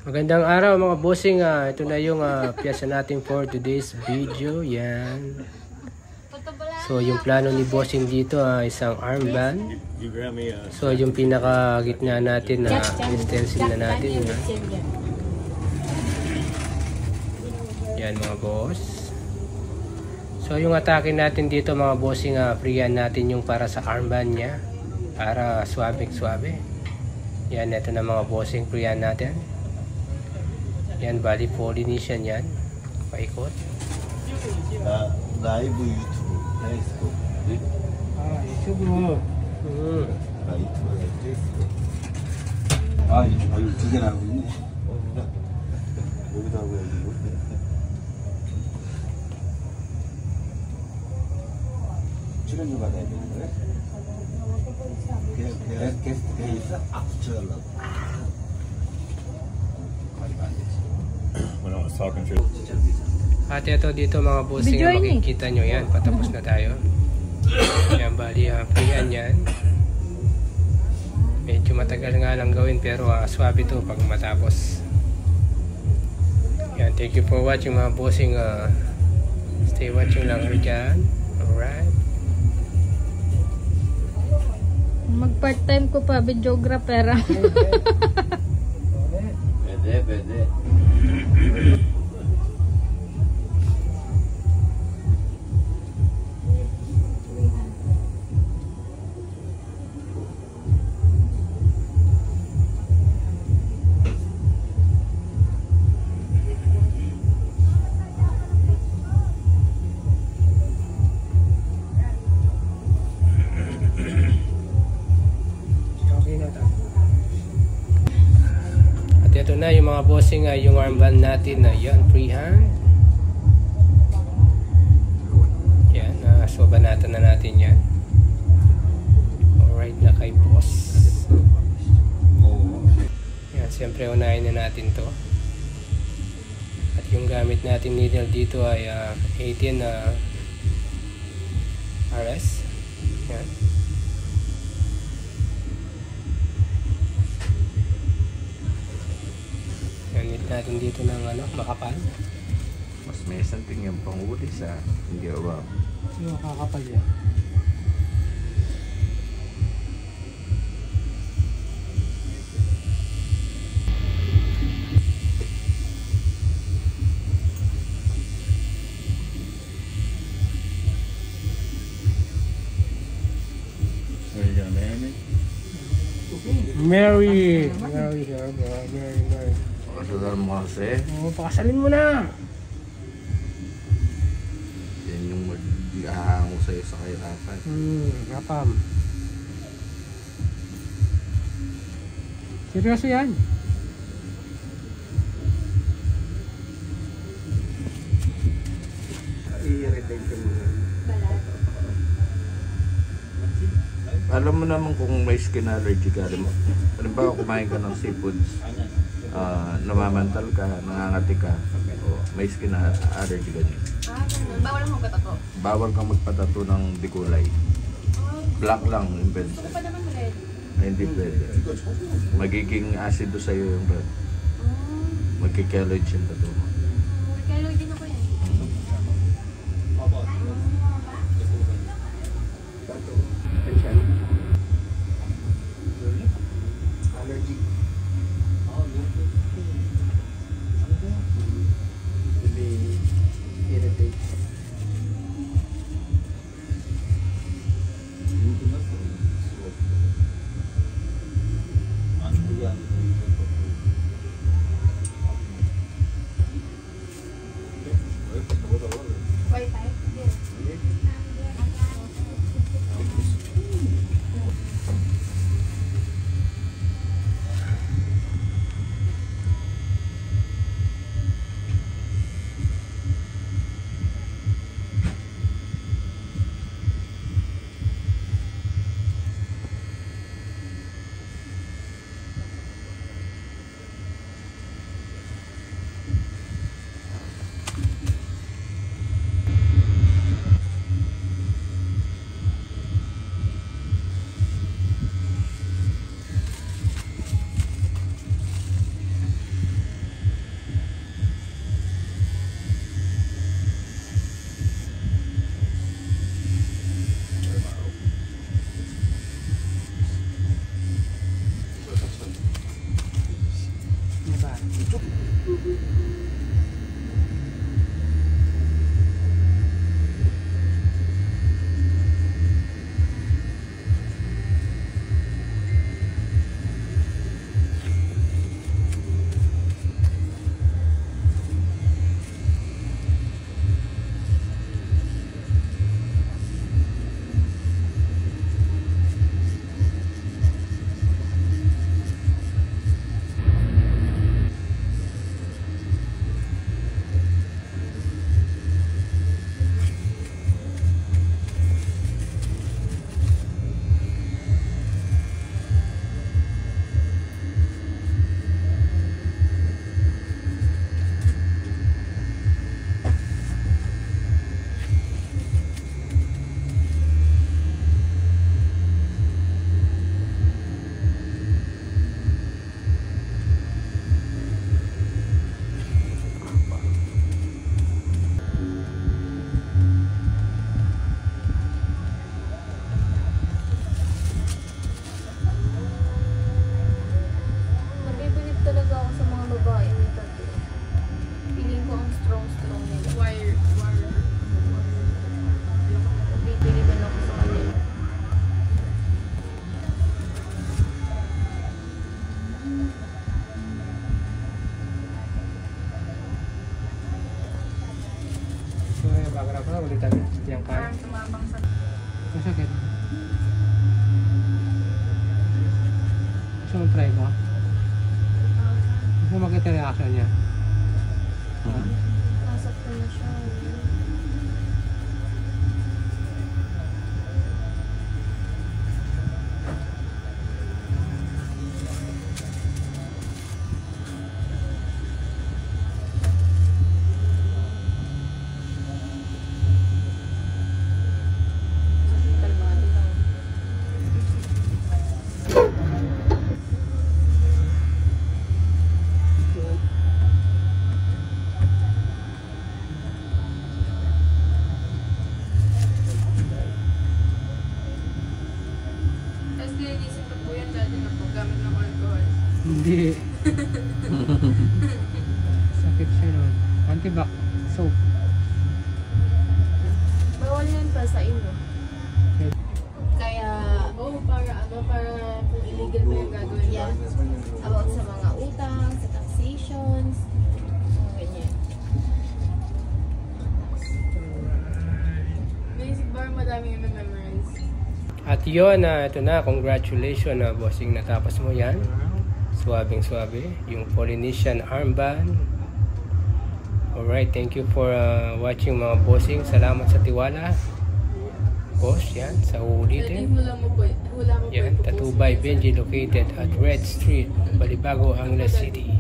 Magandang araw mga bossing. Ito na yung piyesa natin for today's video. Yan. So yung plano ni bossing dito isang armband. So yung pinaka gitna natin na stencil na natin. Yan mga boss. So yung atake natin dito mga bossing, freehan natin yung para sa armband niya. Para suabe. Yan, ito na mga bossing, freehan natin. Yan, bali Polynesian yan. Paikot. Live YouTube. Facebook. 유튜브. 이거 두 개나 하고 있네. 여기다 하고 해가지고. 출연료가 돼야 되는 거야? 그냥 게스트 돼 있어? 붙여달라고. 말이 안 되지. When I was talking to At ito dito mga bossing, makikita nyo yan. Patapos na tayo. Yan, bali freehan yan. Medyo matagal nga lang gawin pero swabe to pag matapos. Yan, thank you for watching mga bossing. Stay watching lang kayo dyan. Alright. Mag-part time ko pa, videographer. Pwede. Ito na yung mga bossing, yung armband natin na yan, freehand. Yan, so banatan na natin yan. Alright na kay boss. Yan, siyempre unahin na natin to. At yung gamit natin needle dito ay 18 RS. Yan. Ganit natin dito ng makapal. Mas may something yung panghuli sa hindi ba? Sino makakapal yan? Are you gonna marry me? Mary. Kasal mo kasi. Pakasalin mo na. Yan yung mag-ahango sa'yo sa kahirapan. Rapam. Seryoso yan. Alam mo naman kung may skin allergy ka. Alam ba kumain ka ng seafoods, namamantal ka, nangangati ka, o may skin allergy ka niya. Bawal mo magpatato. Bawal kang magpatato ng dikulay. Black lang yung pwede. Pa naman red. Ay, hindi pwede. Magiging acido sa'yo yung red. Magkikeloid yung tattoo mo. Kaya din ako yan. Allergic. Irritate. Nabibilib talaga ako sa mga babae may tattoo. Feeling ko ang strong nila. Nabibiliban ako sa kanila. So, bagra pa, ulitan yung kaya. Masakit. Gusto mo try ko? Gusto mo makita reaction niya? Nasaktan na siya. Kalmado lang. Tapos nilinisip ko po yan dati na paggamit ng alcohol. Hindi. Sakit siya nun. Antibac soap. Bawal yan pa sa inyo. Kaya, Para kung illegal pa yung gagawin yeah, about sa mga utang, sa taxations, mga ganyan. Naisip ba madami yung memorize? At yun, ito na, congratulations na bossing, natapos mo yan. Swabing swabe, yung Polynesian armband. Alright, thank you for watching mga bossing. Salamat sa tiwala. Boss, yan, sa uulitin. Hula mo po Yan, Tattoo by Benji located at Red Street, Balibago, Angeles City.